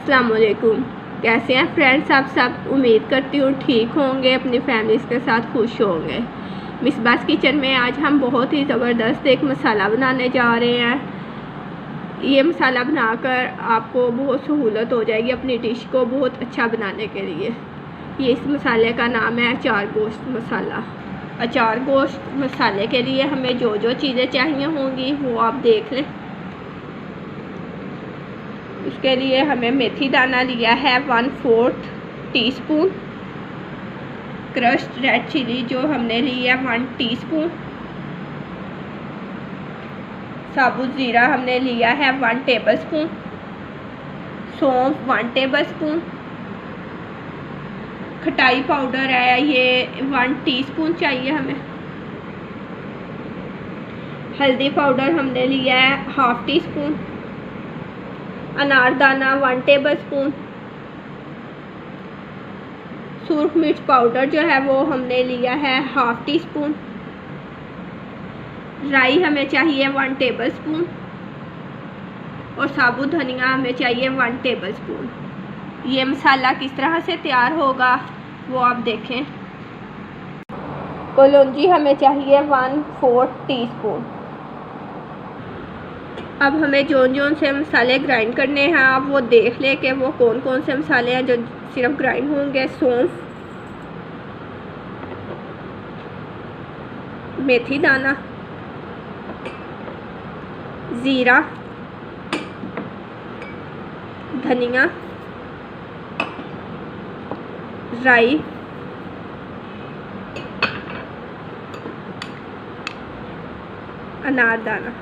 अस्सलाम वालेकुम। कैसे हैं फ्रेंड्स आप सब? उम्मीद करती हूँ ठीक होंगे, अपनी फैमिलीज़ के साथ खुश होंगे। मिसबास किचन में आज हम बहुत ही ज़बरदस्त एक मसाला बनाने जा रहे हैं। ये मसाला बनाकर आपको बहुत सहूलत हो जाएगी अपनी डिश को बहुत अच्छा बनाने के लिए। ये इस मसाले का नाम है अचार गोश्त मसाला। अचार गोश्त मसाले के लिए हमें जो जो चीज़ें चाहिए होंगी वो आप देख लें। उसके लिए हमें मेथी दाना लिया है 1/4 टीस्पून, क्रश्ड रेड चिली जो हमने ली है 1 टीस्पून, साबुत ज़ीरा हमने लिया है 1 टेबलस्पून, सौंफ 1 टेबलस्पून, खटाई पाउडर है ये 1 टीस्पून चाहिए हमें, हल्दी पाउडर हमने लिया है 1/2 टीस्पून, अनारदाना 1 टेबलस्पून, सुरख मिर्च पाउडर जो है वो हमने लिया है 1/2 टीस्पून, राई हमें चाहिए 1 टेबलस्पून और साबुत धनिया हमें चाहिए 1 टेबलस्पून। ये मसाला किस तरह से तैयार होगा वो आप देखें। कलौंजी हमें चाहिए 1/4 टीस्पून। अब हमें जोन से मसाले ग्राइंड करने हैं आप वो देख लें कि वो कौन कौन से मसाले हैं जो सिर्फ ग्राइंड होंगे। सौंफ, मेथी दाना, ज़ीरा, धनिया, राई, अनारदाना।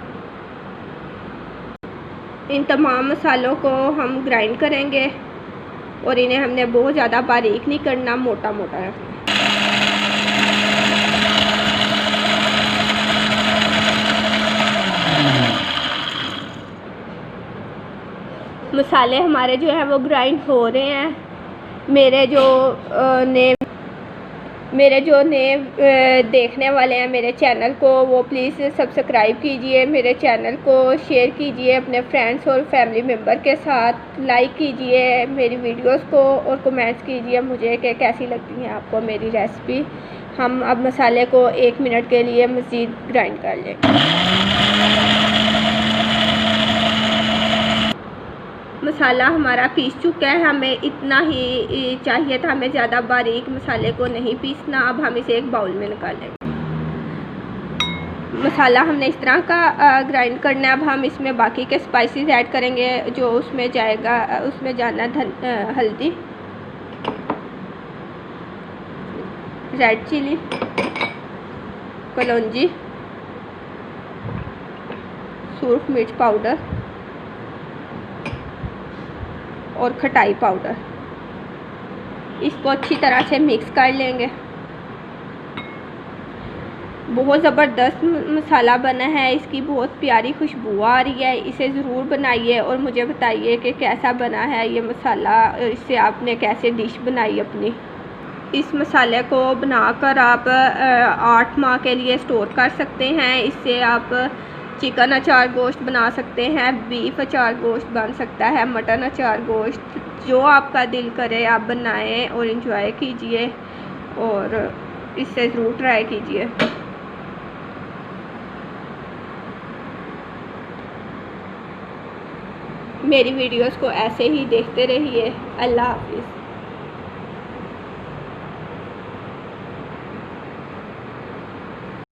इन तमाम मसालों को हम ग्राइंड करेंगे और इन्हें हमने बहुत ज़्यादा बारीक नहीं करना, मोटा मोटा रखना। मसाले हमारे जो है वो ग्राइंड हो रहे हैं। मेरे जो नए देखने वाले हैं मेरे चैनल को वो प्लीज़ सब्सक्राइब कीजिए, मेरे चैनल को शेयर कीजिए अपने फ्रेंड्स और फैमिली मेम्बर के साथ, लाइक कीजिए मेरी वीडियोस को और कमेंट्स कीजिए मुझे कि कैसी लगती हैं आपको मेरी रेसिपी। हम अब मसाले को 1 मिनट के लिए मज़ीद ग्राइंड कर लेंगे। मसाला हमारा पीस चुका है, हमें इतना ही चाहिए था, हमें ज़्यादा बारीक मसाले को नहीं पीसना। अब हम इसे एक बाउल में निकाल लेंगे। मसाला हमने इस तरह का ग्राइंड करना है। अब हम इसमें बाकी के स्पाइसेस ऐड करेंगे जो उसमें जाएगा। उसमें जाना हल्दी, रेड चिली, कलौंजी, सुरख मिर्च पाउडर और खटाई पाउडर। इसको अच्छी तरह से मिक्स कर लेंगे। बहुत ज़बरदस्त मसाला बना है, इसकी बहुत प्यारी खुशबू आ रही है। इसे ज़रूर बनाइए और मुझे बताइए कि कैसा बना है ये मसाला, इससे आपने कैसे डिश बनाई अपनी। इस मसाले को बनाकर आप 8 माह के लिए स्टोर कर सकते हैं। इससे आप चिकन अचार गोश्त बना सकते हैं, बीफ अचार गोश्त बन सकता है, मटन अचार गोश्त, जो आपका दिल करे आप बनाएं और इंजॉय कीजिए और इससे ज़रूर ट्राई कीजिए। मेरी वीडियोस को ऐसे ही देखते रहिए। अल्लाह हाफिज़।